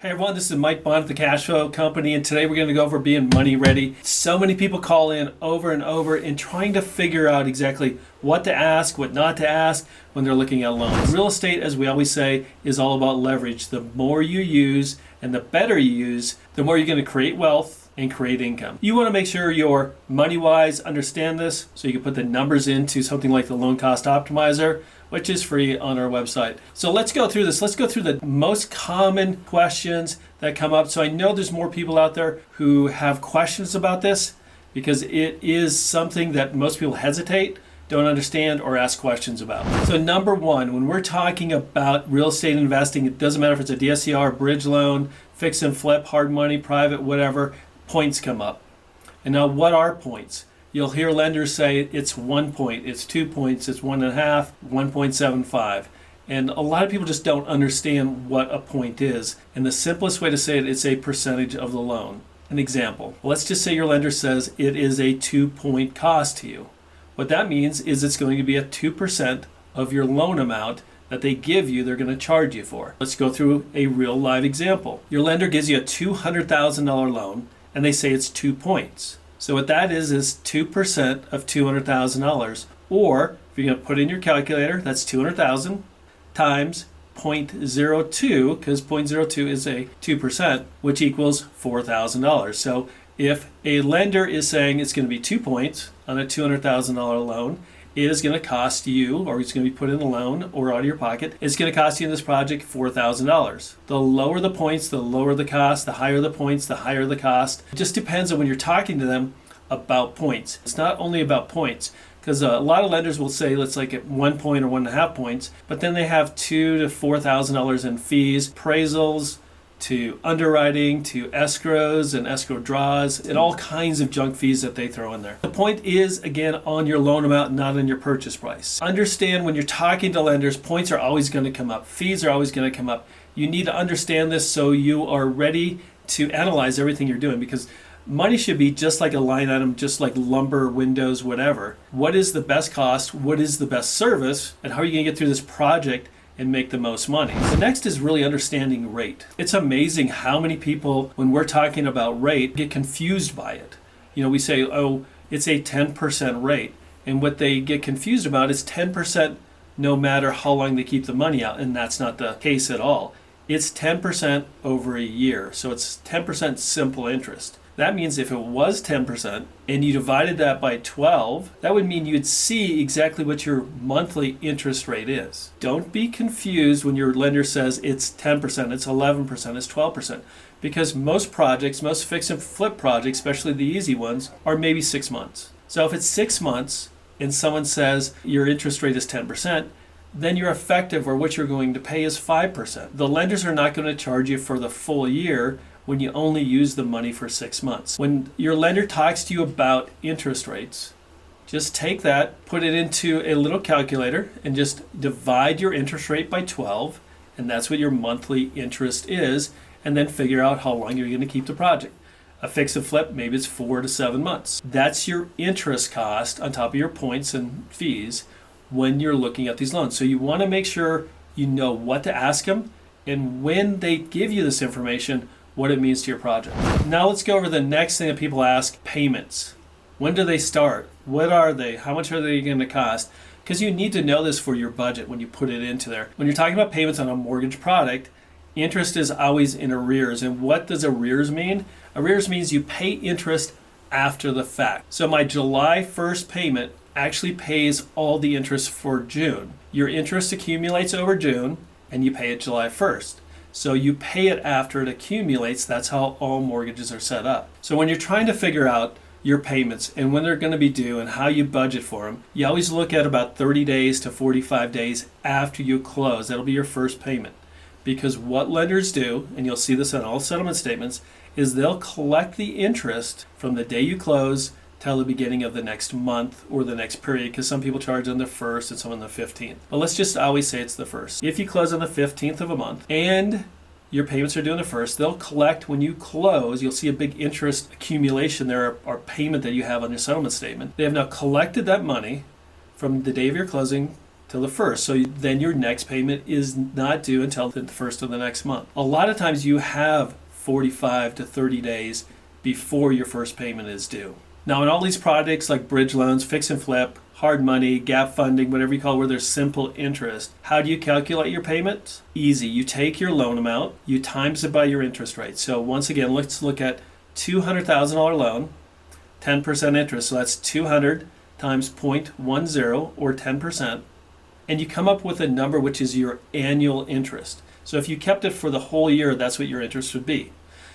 Hey everyone, this is Mike Bonn at the Cash Flow Company, and today we're going to go over being money ready. So many people call in over and over and trying to figure out exactly what to ask, what not to ask when they're looking at loans. Real estate, as we always say, is all about leverage. The more you use and the better you use, the more you're going to create wealth and create income. You want to make sure you're money-wise, understand this, so you can put the numbers into something like the Loan Cost Optimizer, which is free on our website. So let's go through this. Let's go through the most common questions that come up. So I know there's more people out there who have questions about this because it is something that most people hesitate, don't understand, or ask questions about. So number one, when we're talking about real estate investing, it doesn't matter if it's a DSCR, bridge loan, fix and flip, hard money, private, whatever, points come up. And now what are points? You'll hear lenders say it's 1 point, it's 2 points, it's 1.5, 1.75. And a lot of people just don't understand what a point is. And the simplest way to say it, it's a percentage of the loan. An example, let's just say your lender says it is a 2-point cost to you. What that means is it's going to be a 2% of your loan amount that they give you, they're going to charge you for. Let's go through a real live example. Your lender gives you a $200,000 loan and they say it's 2 points. So what that is 2% of $200,000, or if you're going to put in your calculator, that's 200,000 times 0.02, because 0.02 is a 2%, which equals $4,000. So if a lender is saying it's going to be 2 points on a $200,000 loan, it is going to cost you, or it's going to be put in a loan or out of your pocket, it's going to cost you in this project $4,000. The lower the points, the lower the cost. The higher the points, the higher the cost. It just depends on when you're talking to them about points. It's not only about points, because a lot of lenders will say let's like at 1 point or 1.5 points, but then they have $2,000 to $4,000 in fees, appraisals, to underwriting, to escrows and escrow draws, and all kinds of junk fees that they throw in there. The point is, again, on your loan amount, not on your purchase price. Understand when you're talking to lenders, points are always going to come up. Fees are always going to come up. You need to understand this so you are ready to analyze everything you're doing, because money should be just like a line item, just like lumber, windows, whatever. What is the best cost? What is the best service? And how are you going to get through this project and make the most money? The next is really understanding rate. It's amazing how many people, when we're talking about rate, get confused by it. You know, we say, oh, it's a 10% rate. And what they get confused about is 10% no matter how long they keep the money out. And that's not the case at all. It's 10% over a year. So it's 10% simple interest. That means if it was 10% and you divided that by 12, that would mean you'd see exactly what your monthly interest rate is. Don't be confused when your lender says it's 10%, it's 11%, it's 12%, because most projects, most fix and flip projects, especially the easy ones, are maybe 6 months. So if it's 6 months and someone says your interest rate is 10%, then your effective, or what you're going to pay, is 5%. The lenders are not going to charge you for the full year when you only use the money for 6 months. When your lender talks to you about interest rates, just take that, put it into a little calculator, and just divide your interest rate by 12, and that's what your monthly interest is, and then figure out how long you're going to keep the project. A fix and flip, maybe it's 4 to 7 months. That's your interest cost on top of your points and fees when you're looking at these loans. So you want to make sure you know what to ask them, and when they give you this information, what it means to your project. Now let's go over the next thing that people ask, payments. When do they start? What are they? How much are they going to cost? Because you need to know this for your budget when you put it into there. When you're talking about payments on a mortgage product, interest is always in arrears. And what does arrears mean? Arrears means you pay interest after the fact. So my July 1st payment actually pays all the interest for June. Your interest accumulates over June and you pay it July 1st. So you pay it after it accumulates. That's how all mortgages are set up. So when you're trying to figure out your payments and when they're going to be due and how you budget for them, you always look at about 30 days to 45 days after you close. That'll be your first payment. Because what lenders do, and you'll see this on all settlement statements, is they'll collect the interest from the day you close till the beginning of the next month or the next period, because some people charge on the 1st and some on the 15th. But let's just always say it's the 1st. If you close on the 15th of a month and your payments are due on the 1st, they'll collect when you close. You'll see a big interest accumulation there, or payment that you have on your settlement statement. They have now collected that money from the day of your closing till the 1st. So then your next payment is not due until the 1st of the next month. A lot of times you have 45 to 30 days before your first payment is due. Now, in all these products like bridge loans, fix and flip, hard money, gap funding, whatever you call it, where there's simple interest, how do you calculate your payments? Easy. You take your loan amount, you times it by your interest rate. So once again, let's look at $200,000 loan, 10% interest. So that's 200 times 0.10 or 10%. And you come up with a number which is your annual interest. So if you kept it for the whole year, that's what your interest would be.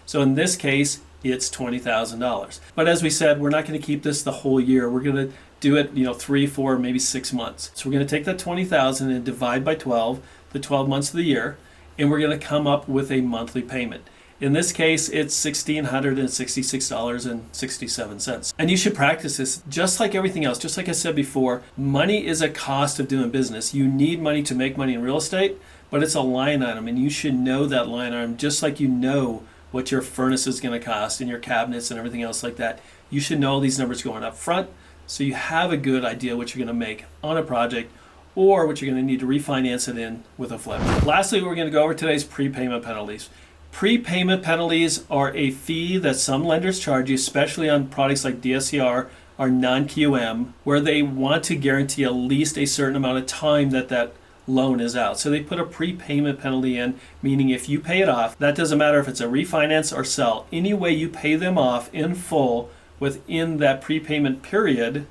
So in this case, it's $20,000. But as we said, we're not going to keep this the whole year. We're going to do it, 3, 4, maybe 6 months. So we're going to take that $20,000 and divide by 12, the 12 months of the year, and we're going to come up with a monthly payment. In this case, it's $1,666.67. And you should practice this just like everything else. Just like I said before, money is a cost of doing business. You need money to make money in real estate, but it's a line item, and you should know that line item just like you know what your furnace is going to cost and your cabinets and everything else like that. You should know all these numbers going up front so you have a good idea what you're going to make on a project or what you're going to need to refinance it in with a flip. Lastly, we're going to go over today's prepayment penalties. Prepayment penalties are a fee that some lenders charge you, especially on products like DSCR or non-QM, where they want to guarantee at least a certain amount of time that loan is out. So they put a prepayment penalty in, meaning if you pay it off, that doesn't matter if it's a refinance or sell, any way you pay them off in full within that prepayment period,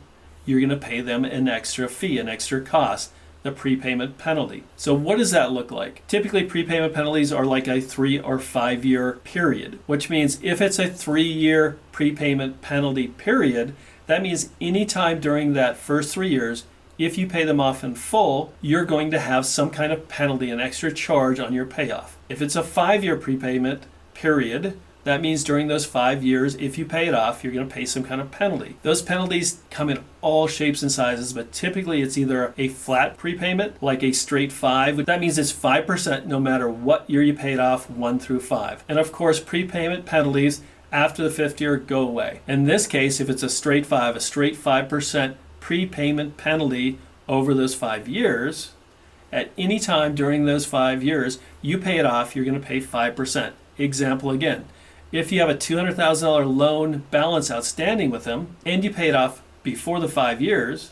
you're going to pay them an extra fee, an extra cost, the prepayment penalty. So what does that look like? Typically, prepayment penalties are like a 3 or 5 year period, which means if it's a 3-year prepayment penalty period, that means anytime during that first 3 years, if you pay them off in full, you're going to have some kind of penalty, an extra charge on your payoff. If it's a 5-year prepayment period, that means during those 5 years, if you pay it off, you're going to pay some kind of penalty. Those penalties come in all shapes and sizes, but typically it's either a flat prepayment, like a straight 5. That means it's 5% no matter what year you pay it off, 1 through 5. And of course, prepayment penalties after the 5th year go away. In this case, if it's a straight 5% prepayment penalty over those 5 years, at any time during those 5 years, you pay it off, you're going to pay 5%. Example again, if you have a $200,000 loan balance outstanding with them and you pay it off before the 5 years,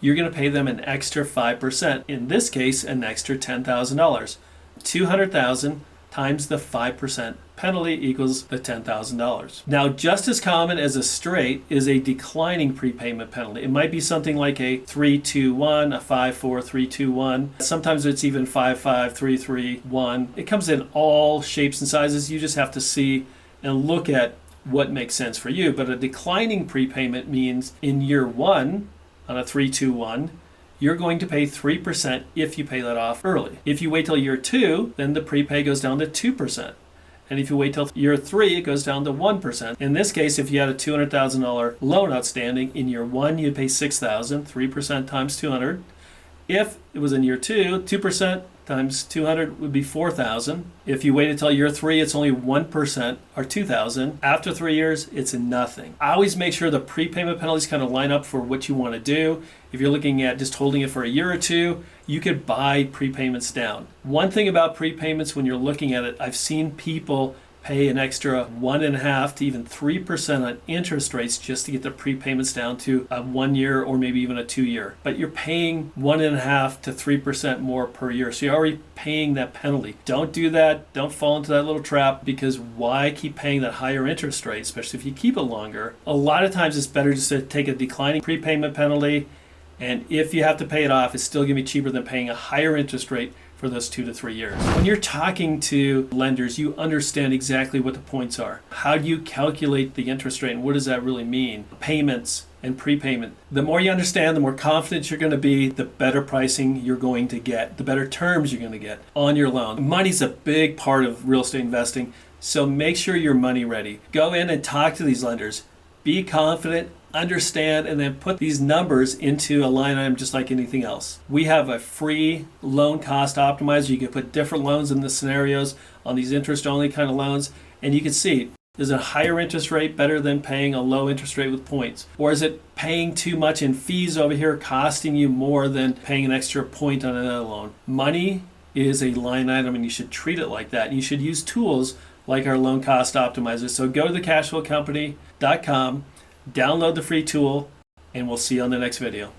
you're going to pay them an extra 5%. In this case, an extra $10,000. $200,000 times the 5% penalty equals the $10,000. Now, just as common as a straight is a declining prepayment penalty. It might be something like a 3-2-1, a 5-4-3-2-1. Sometimes it's even 5-5-3-3-1. It comes in all shapes and sizes. You just have to see and look at what makes sense for you. But a declining prepayment means in year 1 on a 3-2-1, you're going to pay 3% if you pay that off early. If you wait till year 2, then the prepay goes down to 2%. And if you wait till year 3, it goes down to 1%. In this case, if you had a $200,000 loan outstanding, in year 1, you'd pay $6,000, 3% times 200. If it was in year 2, 2% times 200 would be $4,000. If you wait until year 3, it's only 1% or $2,000. After 3 years, it's nothing. I always make sure the prepayment penalties kind of line up for what you want to do. If you're looking at just holding it for a year or two, you could buy prepayments down. One thing about prepayments when you're looking at it, I've seen people pay an extra 1.5% to even 3% on interest rates just to get the prepayments down to a 1 year or maybe even a 2 year. But you're paying 1.5% to 3% more per year. So you're already paying that penalty. Don't do that. Don't fall into that little trap, because why keep paying that higher interest rate, especially if you keep it longer? A lot of times it's better just to take a declining prepayment penalty, and if you have to pay it off, it's still going to be cheaper than paying a higher interest rate for those 2 to 3 years. When you're talking to lenders, you understand exactly what the points are. How do you calculate the interest rate, and what does that really mean? Payments and prepayment. The more you understand, the more confident you're going to be, the better pricing you're going to get, the better terms you're going to get on your loan. Money's a big part of real estate investing, so make sure you're money ready. Go in and talk to these lenders. Be confident, understand, and then put these numbers into a line item just like anything else. We have a free loan cost optimizer. You can put different loans in the scenarios on these interest-only kind of loans, and you can see Is a higher interest rate better than paying a low interest rate with points? Or is it paying too much in fees over here costing you more than paying an extra point on another loan? Money is a line item and you should treat it like that. And you should use tools like our loan cost optimizer. So go to thecashflowcompany.com, download the free tool, and we'll see you on the next video.